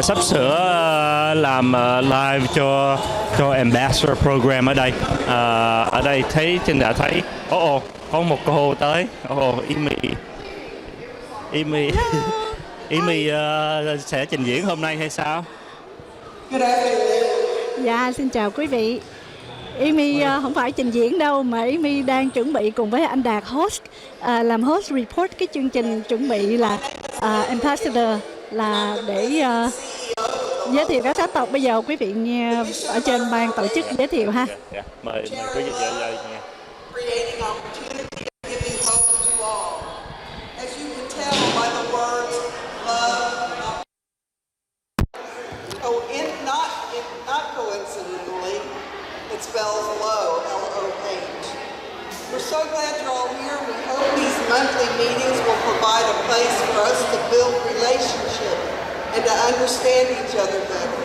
sắp sửa làm live cho Ambassador Program ở đây. Ở đây Trinh đã thấy có một cô tới. Amy sẽ trình diễn hôm nay hay sao? Dạ, xin chào quý vị. Amy không phải trình diễn đâu, mà Amy đang chuẩn bị cùng với anh Đạt làm host report cái chương trình, chuẩn bị là Ambassador, là để giới thiệu các sắc tộc. Bây giờ quý vị nghe ở trên ban tổ chức giới thiệu ha. Mời quý vị nghe. Spells L-O-H. We're so glad you're all here. We hope these monthly meetings will provide a place for us to build relationship and to understand each other better.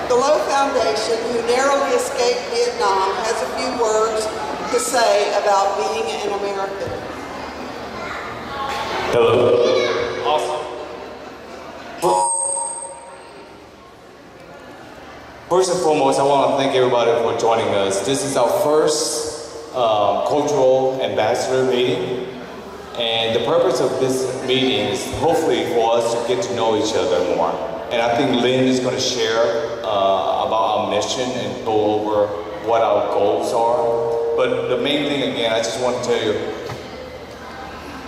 The Low Foundation, who narrowly escaped Vietnam, has a few words to say about being an American. Hello. Awesome. First and foremost, I want to thank everybody for joining us. This is our first cultural ambassador meeting, and the purpose of this meeting is hopefully for us to get to know each other more. And I think Lynn is going to share about our mission and go over what our goals are. But the main thing, again, I just want to tell you,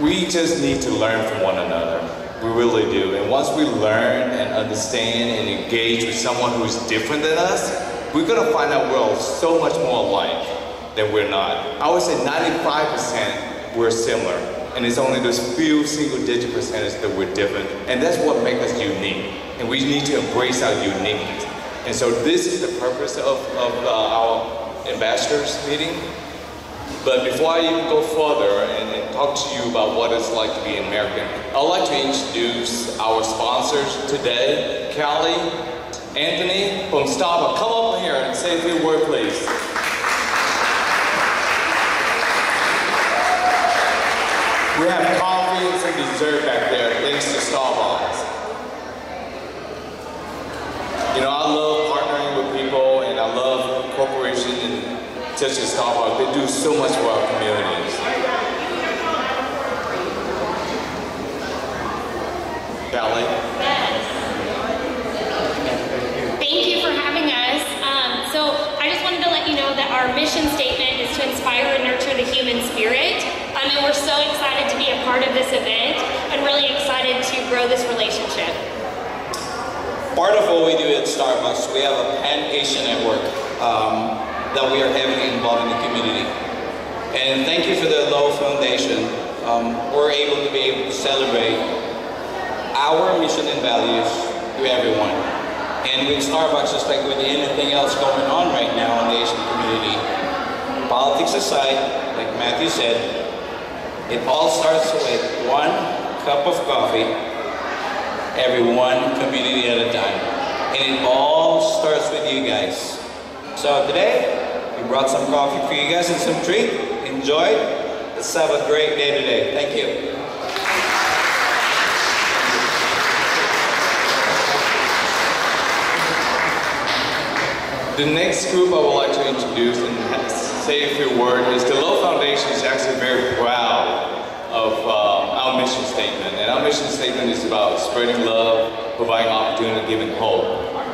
we just need to learn from one another. We really do. And once we learn and understand and engage with someone who is different than us, we're going to find out we're all so much more alike than we're not. I would say 95% we're similar. And it's only those few single-digit percentage that we're different. And that's what makes us unique. And we need to embrace our uniqueness. And so this is the purpose of our ambassadors meeting. But before I even go further and talk to you about what it's like to be an American, I'd like to introduce our sponsors today. Callie, Anthony from Starbucks. Come up here and say a few words, please. We have coffee and some dessert back there, thanks to Starbucks. You know, I love partnering with people, and I love corporations such as Starbucks. They do so much for our communities. Callie? Thank you for having us. So I just wanted to let you know that our mission statement is to inspire and nurture the human spirit. And we're so excited to be a part of this event and really excited to grow this relationship. Part of what we do at Starbucks, we have a pan-Asian network that we are heavily involved in the community. And thank you for the Low Foundation. We're able to be able to celebrate our mission and values to everyone. And with Starbucks, just like with anything else going on right now in the Asian community, politics aside, like Matthew said, it all starts with one cup of coffee, every one community at a time. And it all starts with you guys. So today, we brought some coffee for you guys and some treat. Enjoy. Let's have a great day today. Thank you. The next group I would like to introduce and say a few words is the Low Foundation is actually very proud of our mission statement. And our mission statement is about spreading love, providing opportunity, giving hope.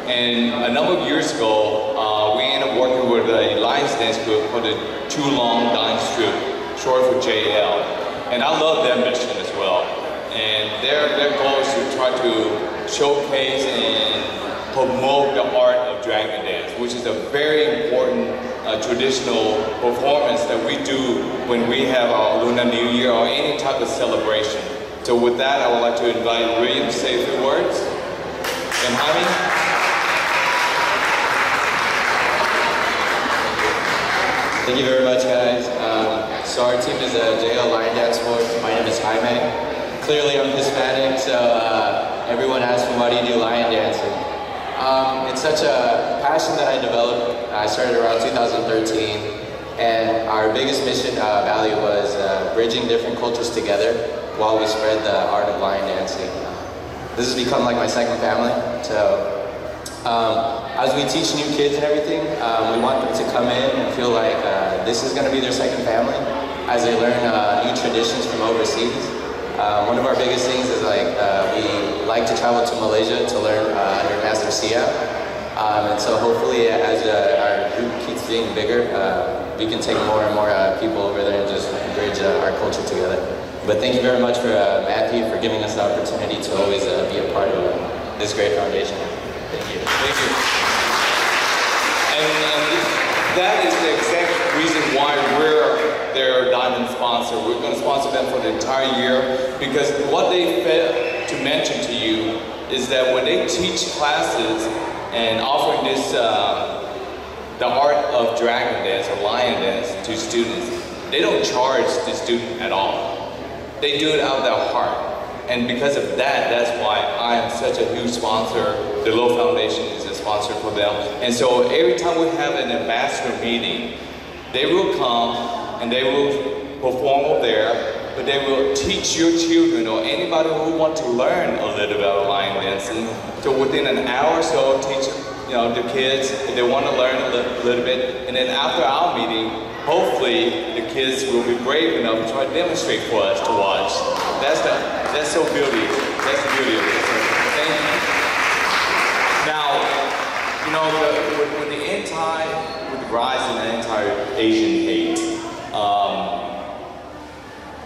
And a number of years ago, we ended up working with a Lions dance group called the Too Long Dance Troupe, short for JL. And I love their mission as well. And their goal is to try to showcase and promote the art of dragon dance, which is a very important traditional performance that we do when we have our Lunar New Year or any type of celebration. So with that, I would like to invite William to say a few words. And Jaime? Thank you very much, guys. So our team is a JL Lion Dance Force. My name is Jaime. Clearly I'm Hispanic, so everyone asks me, why do you do lion dancing? It's such a passion that I developed. I started around 2013, and our biggest mission value was bridging different cultures together while we spread the art of lion dancing. this has become like my second family. So as we teach new kids and everything, we want them to come in and feel like this is going to be their second family as they learn new traditions from overseas. One of our biggest things is we like to travel to Malaysia to learn under Master Sia. And so hopefully as our group keeps getting bigger, we can take more and more people over there and just bridge our culture together. But thank you very much for Matthew for giving us the opportunity to always be a part of this great foundation. Thank you. Thank you. And that is the exact reason why we're their diamond sponsor. We're going to sponsor them for the entire year because what they failed to mention to you is that when they teach classes and offering this, the art of dragon dance or lion dance to students, they don't charge the student at all. They do it out of their heart. And because of that, that's why I am such a huge sponsor. The Low Foundation is a sponsor for them. And so every time we have an ambassador meeting, they will come and they will perform over there, but they will teach your children or anybody who want to learn a little bit about lion dancing. So within an hour or so, teach the kids if they want to learn a little bit. And then after our meeting, hopefully the kids will be brave enough to try to demonstrate for us to watch. That's so beauty. That's the beauty of it. Thank you. Now, with the rise in anti-Asian hate,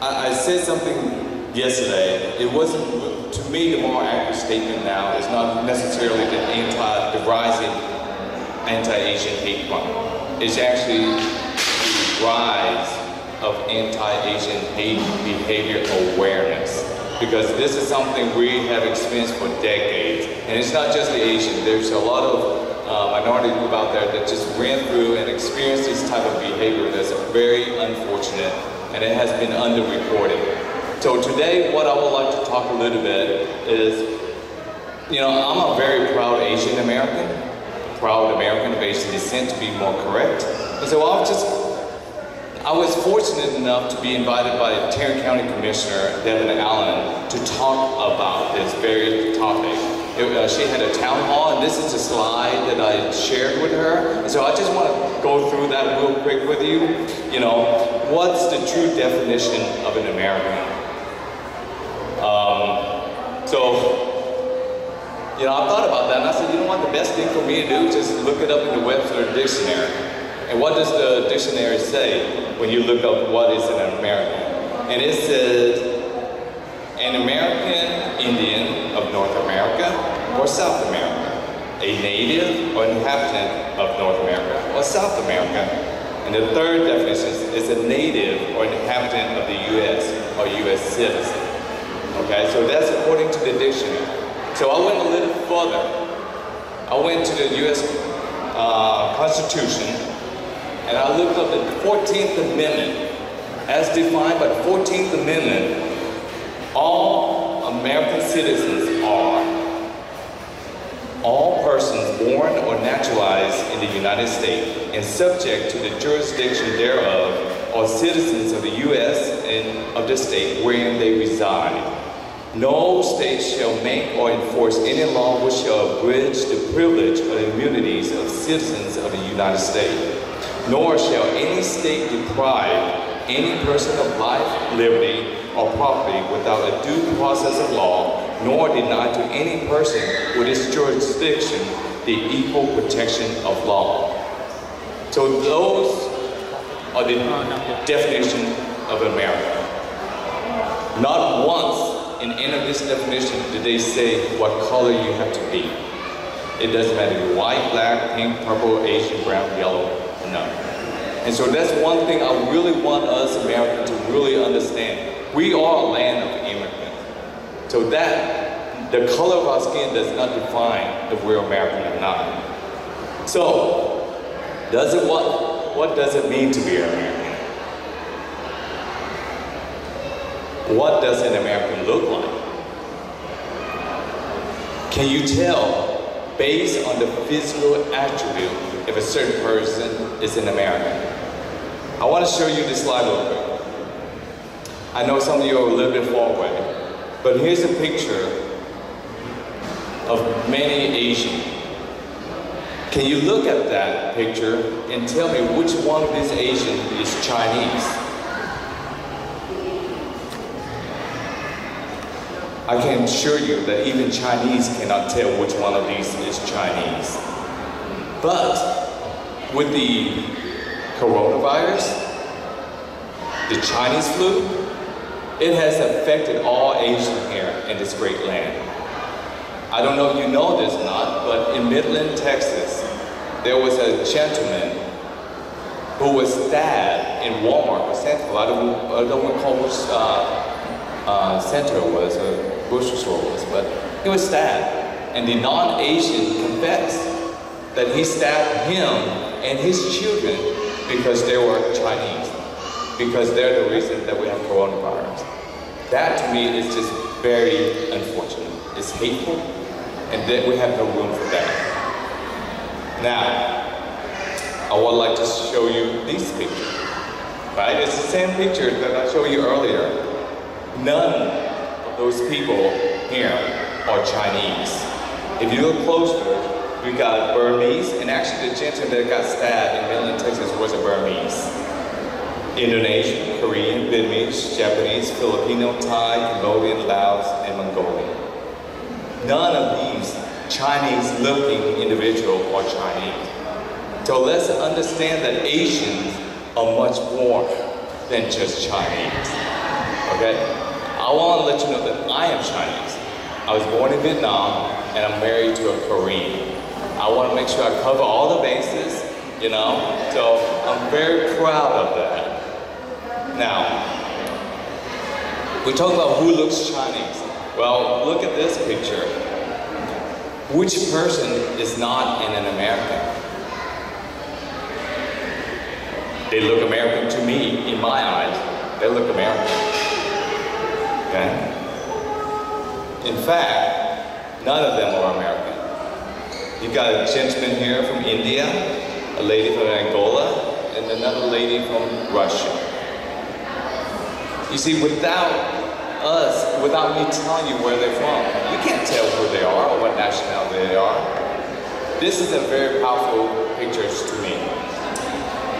I said something yesterday. It wasn't, to me, the more accurate statement now is not necessarily the rising anti-Asian hate crime. It's actually the rise of anti-Asian hate behavior awareness. Because this is something we have experienced for decades. And it's not just the Asian. There's a lot of minority group out there that just ran through and experienced this type of behavior that's very unfortunate, and it has been underreported. So today, what I would like to talk a little bit is, I'm a very proud Asian American, proud American of Asian descent to be more correct. And so I was fortunate enough to be invited by Tarrant County Commissioner Devin Allen to talk about this very topic. She had a town hall, and this is a slide that I shared with her. And so I just want to go through that real quick with you. What's the true definition of an American? I thought about that, and I said, you know what, the best thing for me to do is just look it up in the Webster Dictionary. And what does the dictionary say when you look up what is an American? And it says, an American Indian of North America or South America, a native or inhabitant of North America or South America. And the third definition is a native or inhabitant of the U.S. or U.S. citizen. Okay, so that's according to the dictionary. So I went a little further. I went to the U.S. Constitution, and I looked up the 14th Amendment. As defined by the 14th Amendment, all American citizens are all persons born or naturalized in the United States and subject to the jurisdiction thereof, or citizens of the U.S. and of the state wherein they reside. No state shall make or enforce any law which shall abridge the privilege or immunities of citizens of the United States, nor shall any state deprive any person of life, liberty, or property without a due process of law, nor deny to any person with its jurisdiction the equal protection of law. So those are the definition of America. Not once in any of this definition did they say what color you have to be. It doesn't matter if you're white, black, pink, purple, Asian, brown, yellow, or none. And so that's one thing I really want us Americans to really understand. We are a land of immigrants. So that, the color of our skin does not define if we're American or not. So, what does it mean to be an American? What does an American look like? Can you tell based on the physical attribute if a certain person is an American? I want to show you this slide real quick. I know some of you are a little bit far away, but here's a picture of many Asian. Can you look at that picture and tell me which one of these Asian is Chinese? I can assure you that even Chinese cannot tell which one of these is Chinese. But with the coronavirus, the Chinese flu, it has affected all Asians here in this great land. I don't know if you know this or not, but in Midland, Texas, there was a gentleman who was stabbed in Walmart or Central. I don't recall which center it was, or grocery store it was, but he was stabbed. And the non-Asian confessed that he stabbed him and his children because they were Chinese, because they're the reason that we have coronavirus. That to me is just very unfortunate. It's hateful, and that we have no room for that. Now, I would like to show you these pictures, right? It's the same picture that I showed you earlier. None of those people here are Chinese. If you look closer, we got Burmese, and actually the gentleman that got stabbed in Midland, Texas was a Burmese. Indonesian, Korean, Vietnamese, Japanese, Filipino, Thai, Cambodian, Laos, and Mongolian. None of these Chinese-looking individuals are Chinese. So let's understand that Asians are much more than just Chinese, okay? I want to let you know that I am Chinese. I was born in Vietnam, and I'm married to a Korean. I want to make sure I cover all the bases, you know? So I'm very proud of that. Now, we talk about who looks Chinese. Well, look at this picture. Which person is not an American? They look American to me, in my eyes. They look American. Okay? In fact, none of them are American. You got a gentleman here from India, a lady from Angola, and another lady from Russia. You see, without me telling you where they're from, you can't tell who they are or what nationality they are. This is a very powerful picture to me.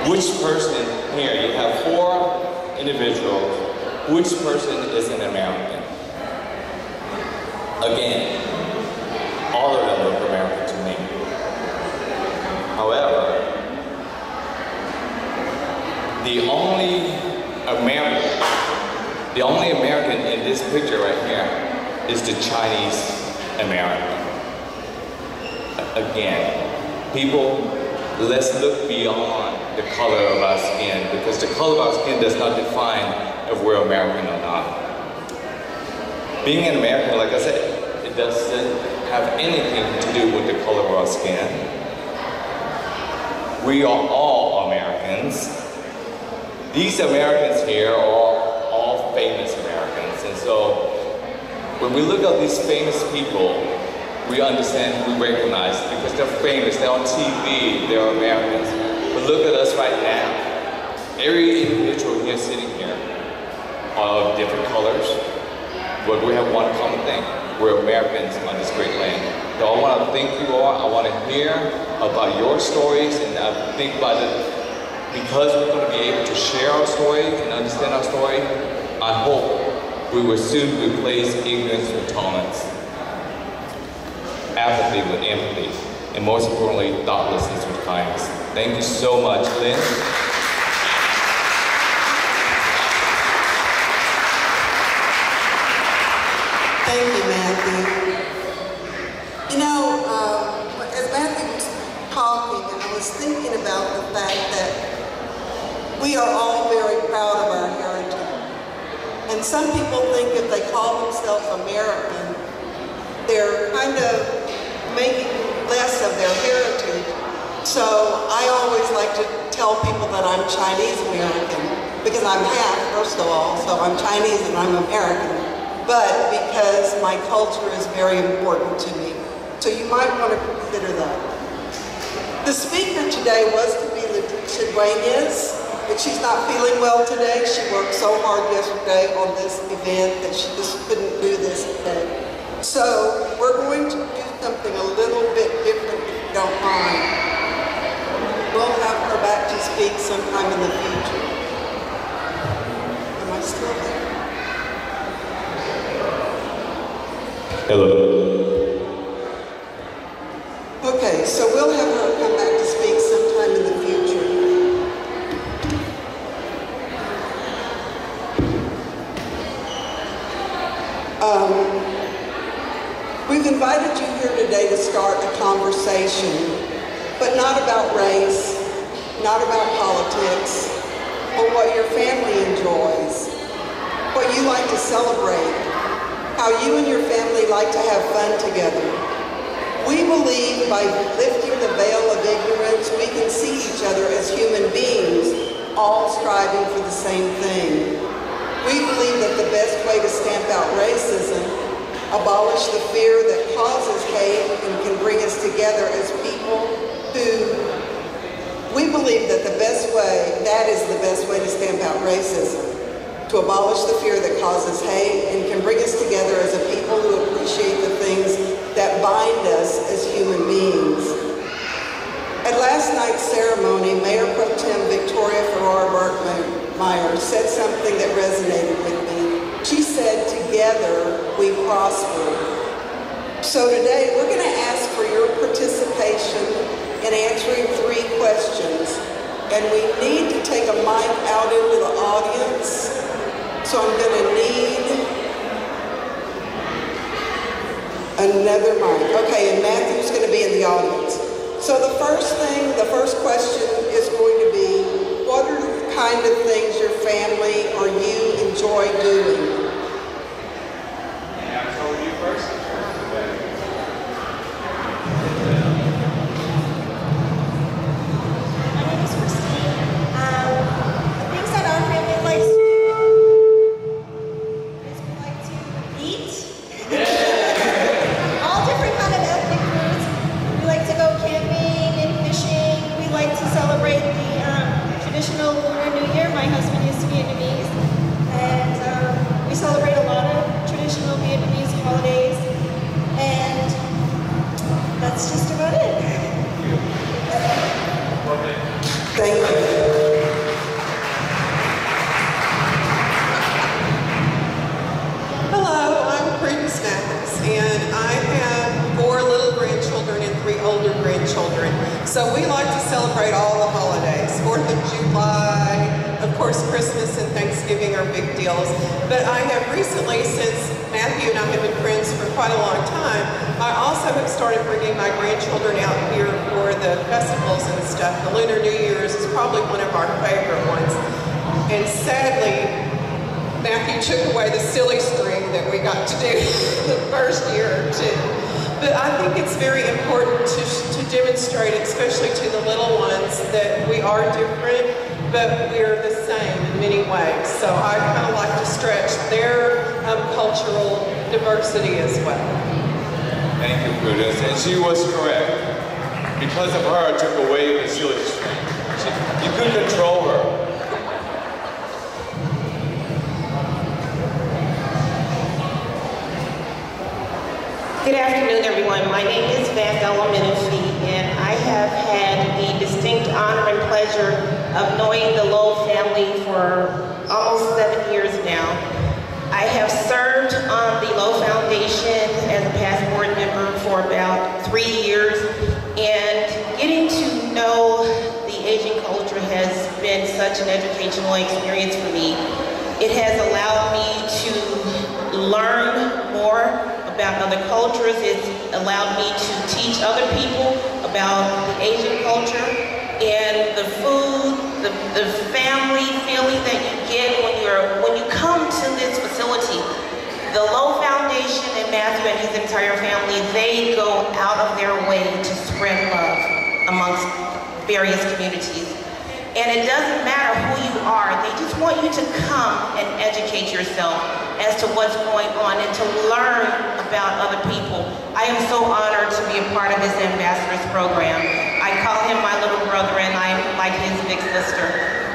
Which person here, you have 4 individuals, which person is an American? Again, all of them look American to me. However, the only American in this picture right here is the Chinese American. Again, people, let's look beyond the color of our skin, because the color of our skin does not define if we're American or not. Being an American, like I said, it doesn't have anything to do with the color of our skin. We are all Americans. These Americans here are all famous Americans, and so when we look at these famous people, we understand, we recognize, because they're famous, they're on TV, they're Americans. But look at us right now. Every individual here sitting here are of different colors, but we have one common thing. We're Americans on this great land. So I want to thank you all. I want to hear about your stories, and I think about it. Because we're going to be able to share our story and understand our story, I hope we will soon replace ignorance with tolerance, apathy with empathy, and most importantly, thoughtlessness with kindness. Thank you so much, Lynn. Thank you, Matthew. You know, as Matthew was talking, I was thinking about the fact that we are all very proud of our heritage. And some people think if they call themselves American, they're kind of making less of their heritage. So I always like to tell people that I'm Chinese American, because I'm half, first of all, so I'm Chinese and I'm American. But because my culture is very important to me. So you might want to consider that. The speaker today was to be Latricia Dueñas, but she's not feeling well today. She worked so hard yesterday on this event that she just couldn't do this today. So we're going to do something a little bit different, if you don't mind. We'll have her back to speak sometime in the future. Am I still there? Hello. Okay, so we'll have her come back to speak sometime in the future. We've invited you here today to start a conversation, but not about race, not about politics, but what your family enjoys, what you like to celebrate, how you and your family like to have fun together. We believe by lifting the veil of ignorance, we can see each other as human beings, all striving for the same thing. We believe that the best way to stamp out racism, abolish the fear that causes hate and can bring us together as people we believe that that is the best way to stamp out racism, to abolish the fear that causes hate and can bring us together as a people who appreciate the things that bind us as human beings. At last night's ceremony, Mayor Pro Tem Victoria Ferrara Burkmeyer said something that resonated with me. She said, "Together we prosper." So today we're going to ask for your participation in answering 3 questions. And we need to take a mic out into the audience. So I'm going to need another mic. Okay, and Matthew's going to be in the audience. So the first question is going to be, what are the kind of things your family or you enjoy doing? Yeah, so you first. My name is Christine. The things that our family likes is we like to eat. All different kind of ethnic foods. We like to go camping and fishing. We like to celebrate the traditional Lunar New Year. My husband is Vietnamese. And we celebrate a lot of traditional Vietnamese holidays. And that's just about it. Thank you. Hello, I'm Prudence Mathis, and I have 4 little grandchildren and 3 older grandchildren. So we like to celebrate all the holidays. 4th of July, of course Christmas and Thanksgiving are big deals. But I have recently, since Matthew and I have been friends for quite a long time, I also have started bringing my grandchildren out here for the festivals and stuff. The Lunar New Year's is probably one of our favorite ones. And sadly, Matthew took away the silly string that we got to do the first year or 2. But I think it's very important to demonstrate, especially to the little ones, that we are different, but we're the same in many ways. So I kind of like to stretch their cultural diversity as well. Thank you, Prudence. And she was correct. Because of her, I took away the silly string. You couldn't control her. Good afternoon, everyone. My name is Vandella Menifee, and I have had the distinct honor and pleasure of knowing the Lowe family for almost 7 years now. I have served on the Lowe Foundation as a past board member for about 3 years, and getting to know the Asian culture has been such an educational experience for me. It has allowed me to learn more about other cultures. It's allowed me to teach other people about the Asian culture and the food, the family feeling that you get when you come to this facility. The Lowe Foundation and Matthew and his entire family, they go out of their way to spread love amongst various communities. And it doesn't matter who you are, they just want you to come and educate yourself as to what's going on and to learn about other people. I am so honored to be a part of this ambassadors program. I call him my little brother and I'm like his big sister.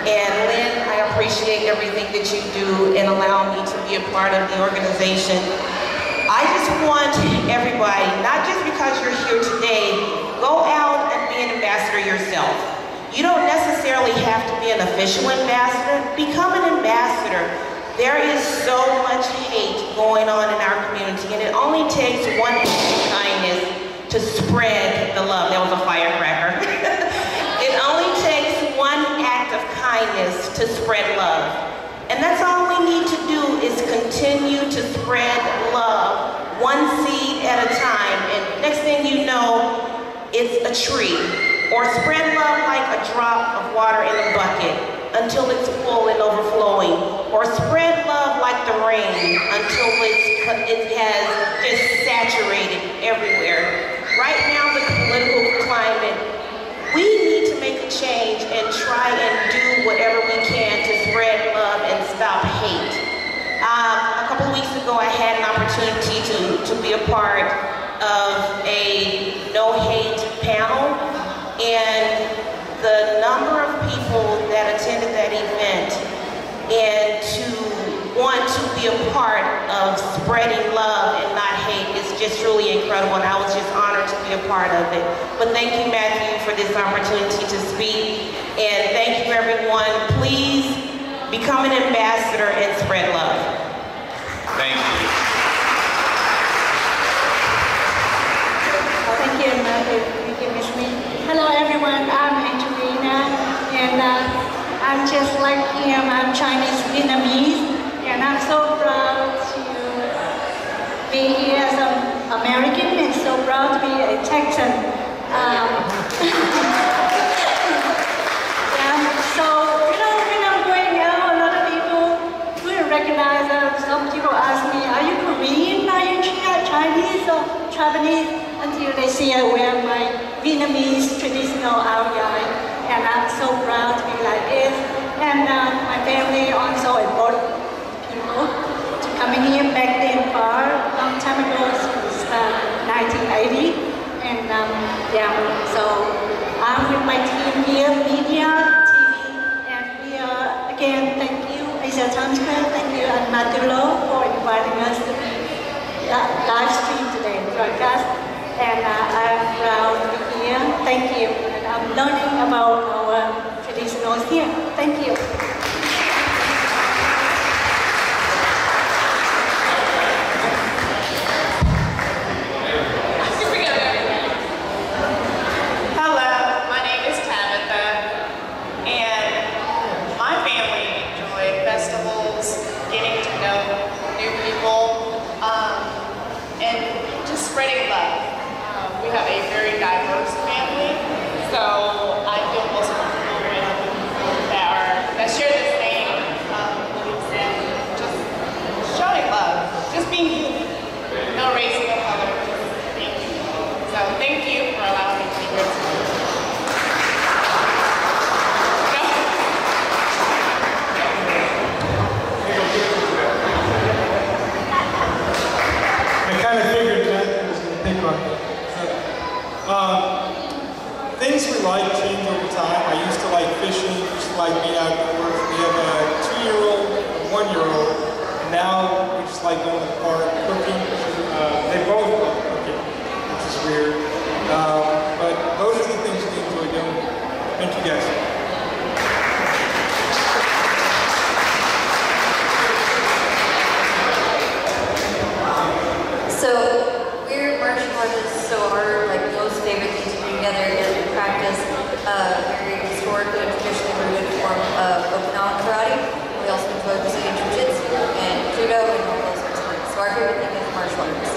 And Lynn, I appreciate everything that you do and allow me to be a part of the organization. I just want everybody, not just because you're here today, go out and be an ambassador yourself. You don't necessarily have to be an official ambassador. Become an ambassador. There is so much hate going on in our community, and it only takes one act of kindness to spread the love. That was a firecracker. It only takes one act of kindness to spread love. And that's all we need to do is continue to spread love, one seed at a time. And next thing you know, it's a tree. Or spread love like a drop of water in a bucket until it's full and overflowing. Or spread love like the rain until it has just saturated everywhere. Right now, the political climate, we need to make a change and try and do whatever we can to spread love and stop hate. A couple of weeks ago, I had an opportunity to be a part of a no-hate panel, and the number of people that attended that event and to want to be a part of spreading love and not hate is just really incredible, and I was just honored to be a part of it. But thank you, Matthew, for this opportunity to speak, and thank you, everyone. Please become an ambassador and spread love. Thank you. Thank you, Matthew. Thank you, Ms. Lee. Hello, everyone. I'm Angelina, and I'm just like him. I'm Chinese Vietnamese, and I'm so proud to be here as an American, and so proud to be a Texan. So, when I'm going out, a lot of people will recognize us. Some people ask me, are you Korean? Are you Chinese or Japanese? Until they see I wear my Vietnamese traditional outfit, and I'm so proud to be like this. And my family also important people to coming here back then far, long time ago, since 1980. And so I'm with my team here, media, TV, and we are, again, thank you, Asia Times Square, thank you, and Matulo for inviting us to be live stream today, broadcast. And I'm proud to be here. Thank you. And I'm learning about our traditionals here. Thank you. Hello, my name is Tabitha, and my family enjoy festivals, getting to know new people, and just spreading love. We have a very diverse family, so I feel most comfortable with people that share the same beliefs and just showing love, just being human, no race, no color, just being human. So thank you for allowing me to be here today. I kind of figured that was going to pick on me. Things we like change over time. I used to like fishing, used to like being outdoors. We have a 2-year-old, a 1-year-old, and now we just like going to the park, cooking. They both love cooking, which is weird. But those are the things we enjoy doing. Thank you guys. So we're martial artists, so our most favorite thing to do together is we practice very historically and traditionally rooted form of Okinawan karate. We also enjoy Brazilian jiu-jitsu and judo and all those sorts of things. So our favorite thing is martial arts.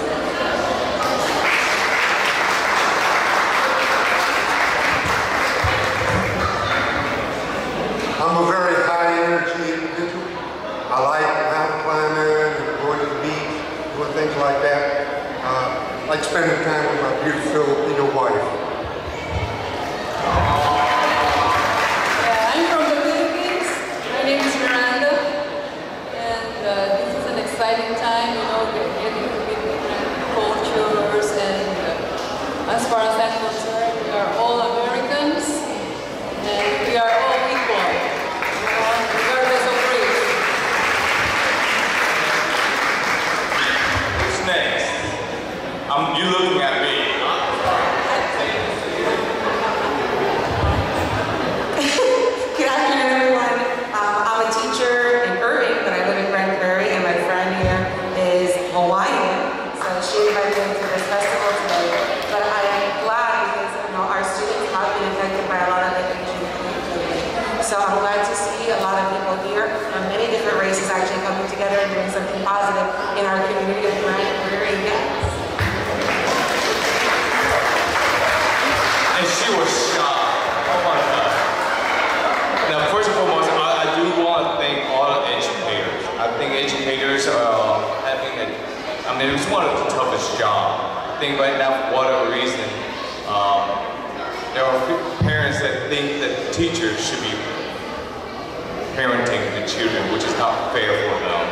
I'm a very high energy individual. I like mountain climbing and going to the beach, doing things like that. I like spending time with my beautiful Filipino wife. I'm from the Philippines. My name is Miranda. And this is an exciting time, getting to meet different cultures. And as far as I'm concerned, we are all Americans. And we are all equal, regardless of race. Who's next? positive in our community of Bryant Prairie. And she was shocked. Oh my God. Now, first and foremost, I do want to thank all the educators. I think educators are it's one of the toughest jobs. I think right now, for whatever reason, there are parents that think that teachers should be parenting the children, which is not fair for them.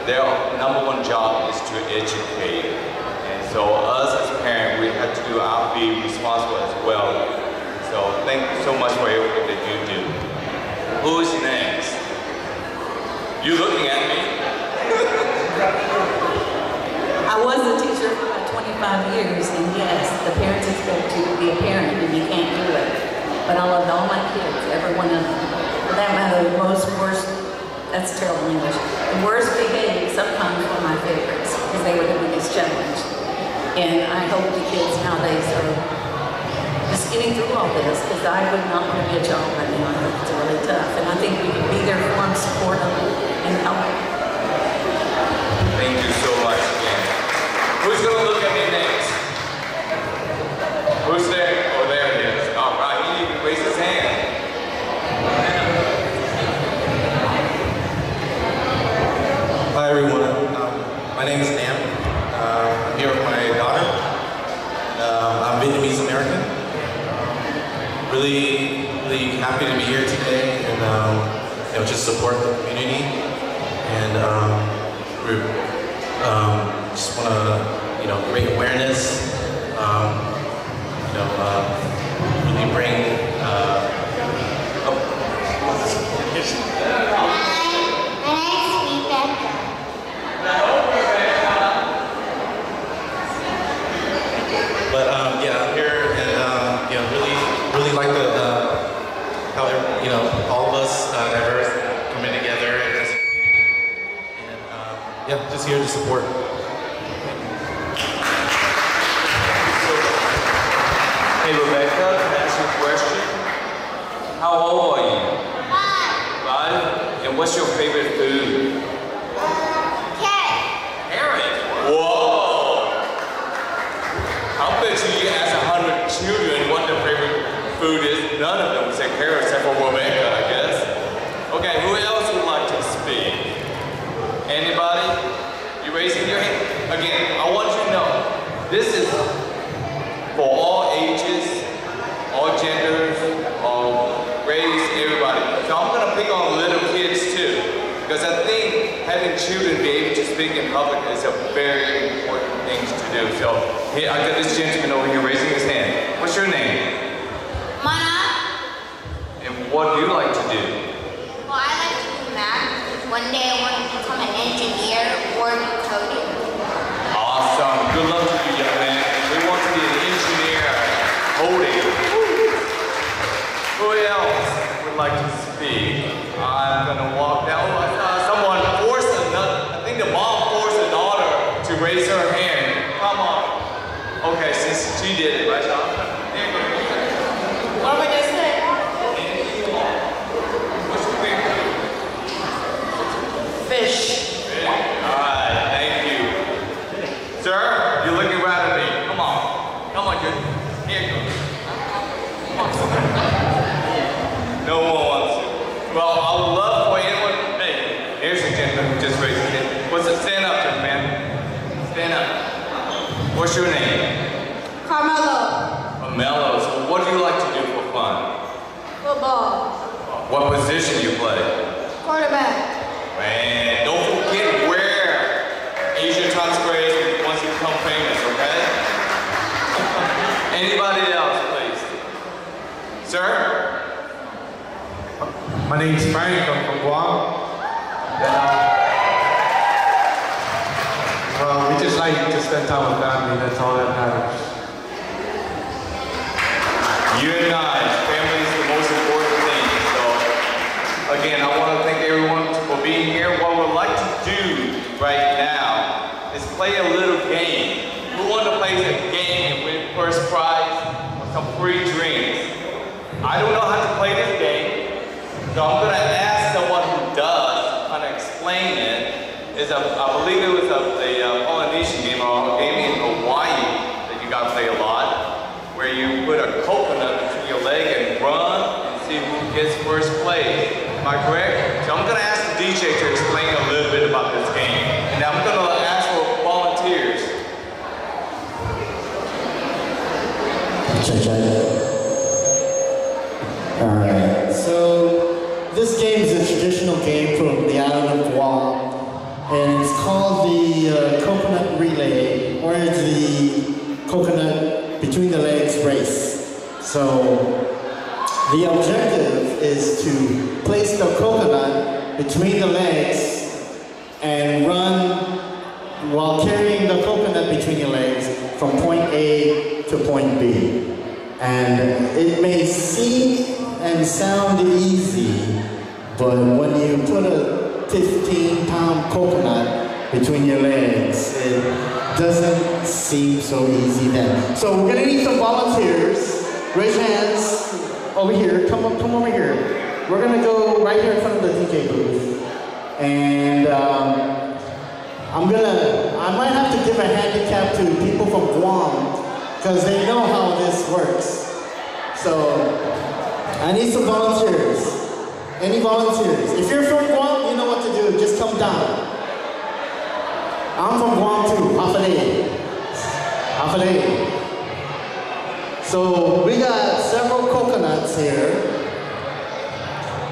Their number one job is to educate. And so us as parents, we have to be responsible as well. So thank you so much for everything that you do. Who is next? You looking at me? I was a teacher for about 25 years, and yes, the parents expect you to be a parent, and you can't do it. But I loved all my kids, every one of them. For that matter, the worst, that's terrible English, the worst behaved sometimes were my favorites, because they were the biggest challenge. And I hope the kids nowadays are just getting through all this, because I would not want to be a child right now. I think it's really tough, and I think we can be there for them, support them, and help them. Thank you so much again. Who's going to look at me next? Who's there? Oh, there it is. All right, he even raised his hand. Hi everyone, my name is Nam. I'm here with my daughter. I'm Vietnamese American. Really happy to be here today and just support the community. And we just want to create awareness. Really bring. But yeah, I'm here and really like how all of us diverse coming together as a community, and yeah, just here to support. Hey Rebecca, can I ask you a question? How old are you? 5. And what's your favorite food? Carrot. Whoa! I'll bet you ask 100 children what their favorite food is. None of them would say carrot except for Rebecca, I guess. Okay, who else would like to speak? Anybody? You raising your hand? Again, I want you to know, this is for all ages, all genders, all race, everybody. So I'm going to pick on little kids too, because I think having children be able to speak in public is a very important thing to do. So here, I got this gentleman over here raising his hand. What's your name? Mana. And what do you like to do? Well, I like to do math. One day I want to become an engineer or do coding. Awesome. Good luck to you, young man. We want to be an engineer, coding. Who else would like to speak? I'm going to walk down. Someone forced I think the mom forced the daughter to raise her hand. Come on. Okay, since she did it, right, Sean? What would I say? What's your favorite? Fish. All right, thank you. Sir, you're looking right at me. Come on. Come on, here you go. Come on. No one wants to. Well, I would love for anyone. Hey, here's a gentleman who just raised his hand. What's it? Stand up, young man. Stand up. What's your name? Carmelo. Carmelo. So what do you like to do for fun? Football. What position you play? Quarterback. Man, don't forget where Asian transcripts once you become famous, okay? Anybody else, please? Sir? My name's Frank, I'm from Guam. Well, we just like to spend time with family, that's all that matters. You and I, family is the most important thing. So, again, I want to thank everyone for being here. What we'd like to do right now is play a little game. We want to play a game and win first prize or some free drinks. I don't know how to play this game, so I'm going to ask someone who does kind of explain it. Is is I believe it was a Polynesian game or a game in Hawaii that you guys play a lot, where you put a coconut between your leg and run and see who gets first place. Am I correct? So I'm going to ask the DJ to explain a little bit about this game. And I'm going to ask for volunteers. Alright, so this game is a traditional game from the island of Guam, and it's called the coconut relay, or the coconut between the legs race. So the objective is to place the coconut between the legs and run while carrying the coconut between your legs from point A to point B. And it may seem and sound easy, but when you put a 15-pound coconut between your legs, it doesn't seem so easy then. So we're gonna need some volunteers. Raise your hands over here. Come over here. We're gonna go right here in front of the DJ booth. And I might have to give a handicap to people from Guam because they know how this works. So I need some volunteers. Any volunteers? If you're from Guam, you know what to do. Just come down. I'm from Guam too. Half a day. So we got several coconuts here.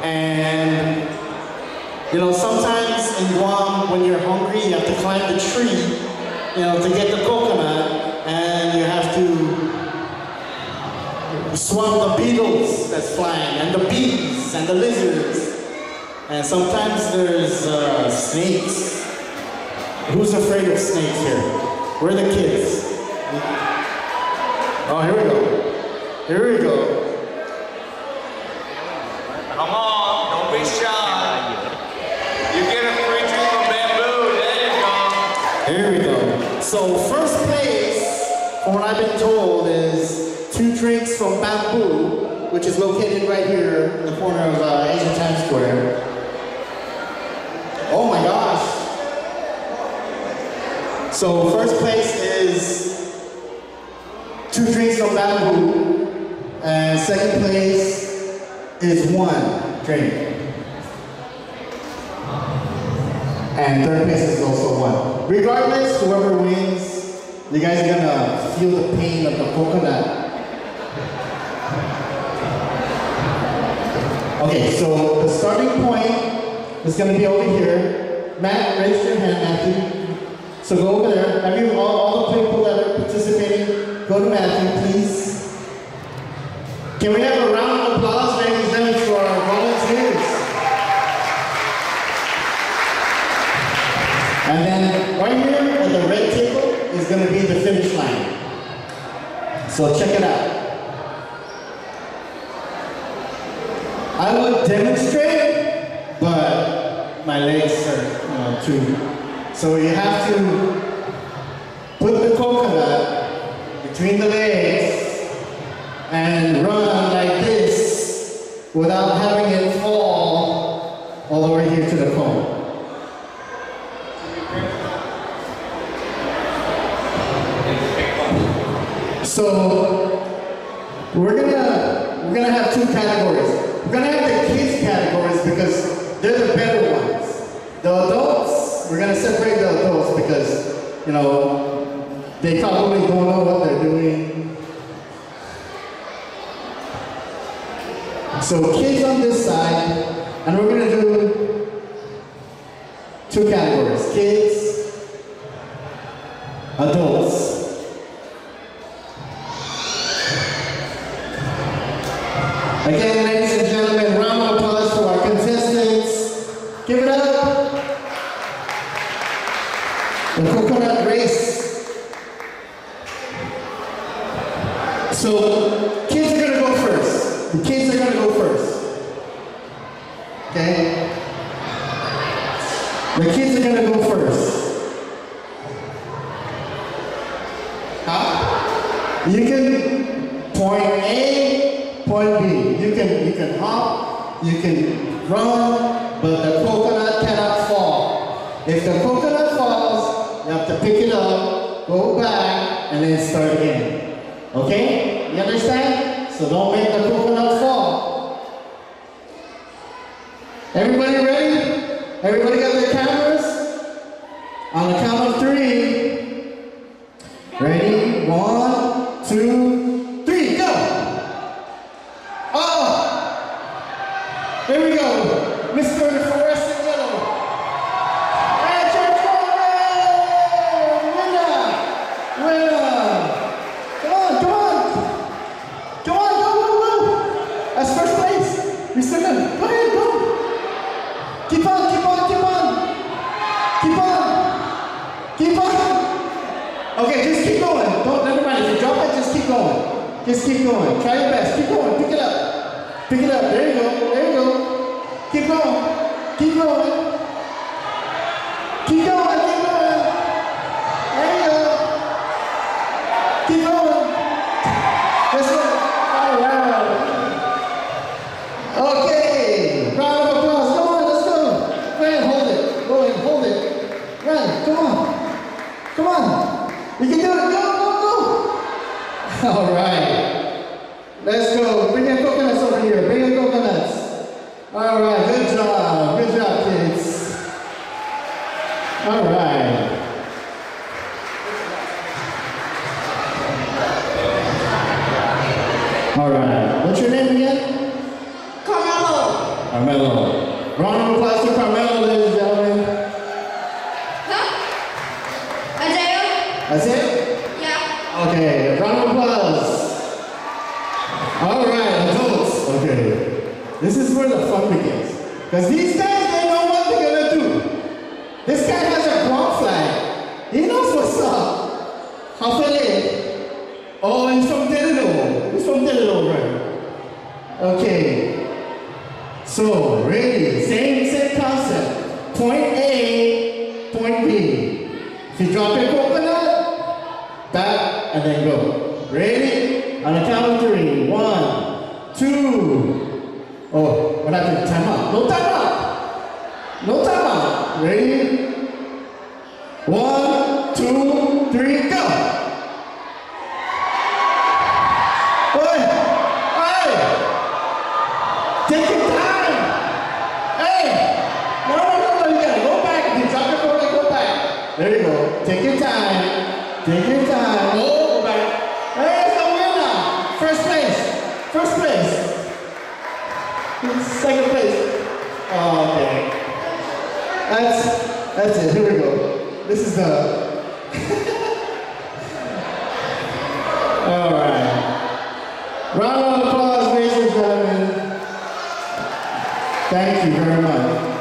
And you know, sometimes in Guam, when you're hungry, you have to climb the tree, you know, to get the coconut, and you have to swat the beetles that's flying, and the bees, and the lizards. And sometimes there's snakes. Who's afraid of snakes here? Where are the kids? Oh, here we go. Come on, don't be shy. You get a free drink from Bamboo, there you go. Here we go. So first place, from what I've been told, is 2 drinks from Bamboo, which is located right here in the corner of Asian Times Square. Oh my gosh. So first place is 2 drinks from Bamboo, and second place is 1 drink. And third place is also 1. Regardless, whoever wins, you guys are gonna feel the pain of the coconut. Okay, so the starting point is gonna be over here. Matt, raise your hand, Matthew. So go over there. Have you, all the people that are participating, go to Matthew, please. Can we have a round of applause, ladies and gentlemen, for our volunteers? And then right here at the red table is going to be the finish line. So check it out. I would demonstrate, but my legs are too. So you have to put the coconut between the legs and run like this without having it fall all the way here to the cone. So we're gonna have 2 categories. We're gonna have the kids categories because they're the better ones. The adults, we're gonna separate the adults because, you know, they probably don't know what they're doing. So kids on this side, and we're gonna do 2 categories. Kids, adults. Again, ladies and gentlemen, round of applause for our contestants. Give it up. The coconut race. So, kids are gonna go first. The kids are gonna go first. Okay? The kids are gonna go first. Huh? You can point A, point B. You can hop, you can run, but the coconut cannot fall. If the coconut falls, you have to pick it up, go back, and then start again. Okay? You understand? So don't make the coconut fall. Everybody ready? Everybody got their cameras? On the count of 3. Ready? 1, 2, 3, go! Oh! Here we go. Mr. Fluorescent Yellow. Hey, Church winner! Winner! Come on, come on! Come on, go, go, go! That's first place. Mr. Gunn, go ahead, go! Keep on, keep on, keep on! Keep on! Keep on! Okay, just keep going. Don't, never mind. If you drop it, just keep going. Just keep going. Try your best. Keep going. Pick it up. Pick it up. There you go. There you go. Keep going. Keep going. Keep going. Keep going. There you go. Keep going. That's it. All right. Okay. Round of applause. Come on. Let's go. Go ahead. Hold it. Go ahead. Hold it. Run. Come on. Come on. You can do it. Go, go, go. All right. Let's go. Bring your coconuts over here. Bring your coconuts. All right. Good job. Good job, kids. All right. All right. What's your name again? Carmelo. Carmelo. Round of applause to Carmelo, ladies and gentlemen. Isaiah? That's it? Yeah. Okay, round of applause. All right, adults. Okay, this is where the fun begins. Because these guys, they know what they're gonna do. This guy has a Guam flag. He knows what's up. How far is? Oh, he's from Digital. He's from Digital, right? Okay. So, ready, same concept. Point A, point B. If you drop your coconut, back, and then go. Ready? On the count of 3. 1, 2. Oh, what happened? Time out. No time out. No time out. Ready? 1, 2, 3, go. Hey! Hey! Take your time. Hey! No, you gotta go back. If you drop your coconut, go back. There you go. Take your time. Take your time. Oh, go back. There's the winner. First place. First place. Second place. Oh, okay. That's it. Here we go. This is the. All right. Round of applause, ladies and gentlemen. Thank you very much.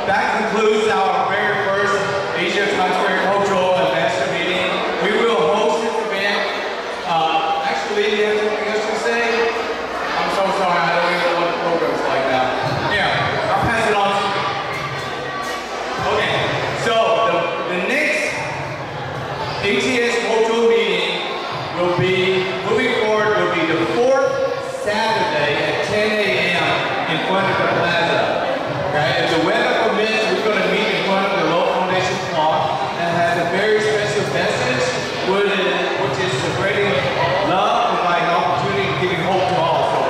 That concludes our very first Asia Country Cultural Ambassador meeting. We will host this event. Actually, do you have something else to say? I'm so sorry, I don't even know what the program's like now. Yeah, I'll pass it on to you. Okay, so the next ATS Cultural meeting will be, moving forward, will be the 4th Saturday at 10 a.m. in front of the plaza. Okay, if the weather permits, we're going to meet in front of the Low Foundation Park and has a very special message, which is spreading love, providing opportunity, and giving hope to all. So,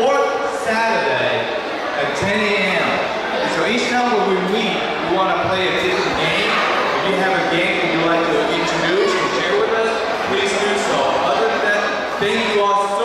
4th Saturday at 10 a.m. And so each time when we meet, we want to play a different game. If you have a game that you'd like to introduce and share with us, please do so. Other than that, thank you all so